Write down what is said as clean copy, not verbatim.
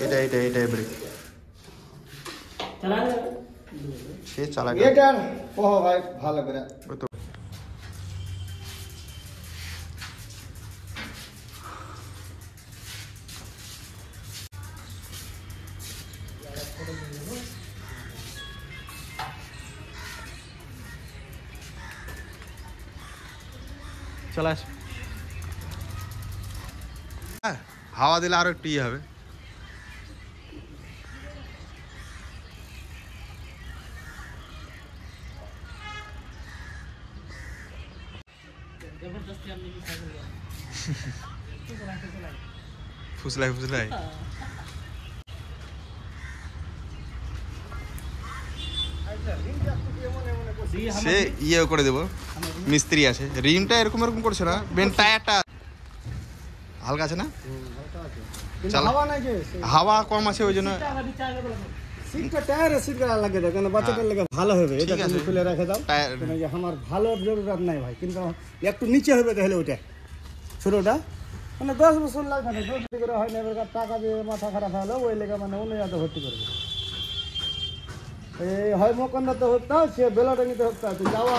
এটা এটা এটা ব্রেক চালা সে চালা এটা ওহ ভাই ভালো করে ওই তো চলে আস হাওয়া দিলে আরো একটু ইয়ে হবে ফুসলাই ফুসলাই সে ইয়ে করে দেবো মিস্ত্রি আছে রিমটা এরকম এরকম করছে না বেন টায়ারটা হালকা আছে না হাওয়া নাই যে হাওয়া কম আছে ওই জন্য সিটটা টায়ারে সিট করা লাগে দাও কারণ বাচ্চাটার লাগে ভালো হবে এটা তুমি খুলে রেখে দাও কারণ যে আমার ভালো জরুরত নাই ভাই কিন্তু একটু নিচে হবে তাহলে ওটা ছোটটা মানে 10 বছর লাগবে না জলদি করে হয় না এবার টাকা দিয়ে মাথা খারাপ হলো ওই লেগে মানে অন্য জায়গাতে ভর্তি করবে এই হয় মকন্দাতে হতে সে বেলাটা নিতে হতে যাওয়া